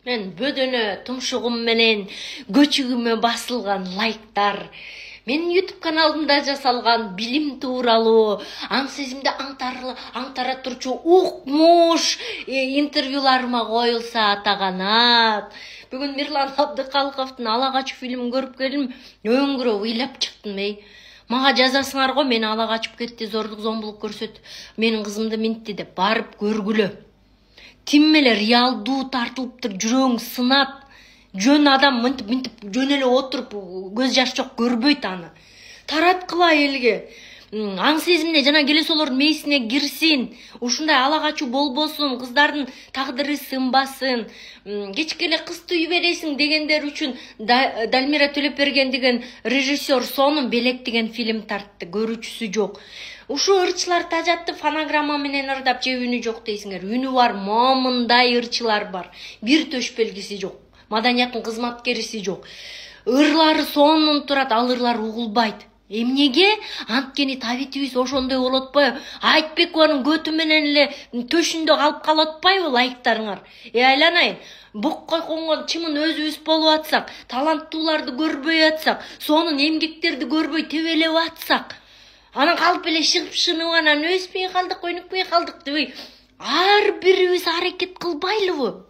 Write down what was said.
Мен бөдөнө тумшугум менен көчүгүмө басылган лайктар, менин YouTube каналымда жасалган билим тууралуу, аң сезимди аңтара турчу укмуш интервьюларыма коюлса атаганат. Бүгүн Мирлан Абдыкалыковдун Ала качуу фильмин көрүп келдим, өңгүрөп ыйлап чыктым. Мага жазасыңар го, мени ала качып кетти, зордук зомбулук көрсөтүп, менин кызымды минтти деп барып көргүлө. Тим эле реалдуу тартылыптыр, жүрөгүң сынат. Жөн адам мынтип жөн эле отуруп көз жаш жок көрбөйт аны. Тараткыла элге. Аң сезимине жана келесолордун мейисине кирсин. Ушундай ала качуу болбосун, кыздардын тагдыры сынбасын. Кечке эле кыз түйү бересиң дегендер үчүн Дальмира Төлөпберген деген режиссер сонун белектеген фильм тартты, көрүүчүсү жок. Ушу ырчылар тажатты фонограмма менен ырдап же үнү жок дейсиңер. Үнү бар, момундай ырчылар бар. Бир төш белгиси жок. Маданияттын кызматкериси жок. Ырлары сонун турат, ал ырлар угулбайт. Эмнеге? Анткени табитибиз ошондой болуп атпайбы? Айтбекованын көтү менен эле төшүндө калып калып атпайбы лайктарыңар? Айланайын. Бокко конгон чымын өзүбүз болуп атсак, таланттууларды көрбөй атсак, сонун эмгектерди көрбөй тебелеп атсак, анан калып эле шыгып-шынып анан өспөй калдык, өнүкпөй калдык дебей, ар бирибиз аракет кылбайлыбы?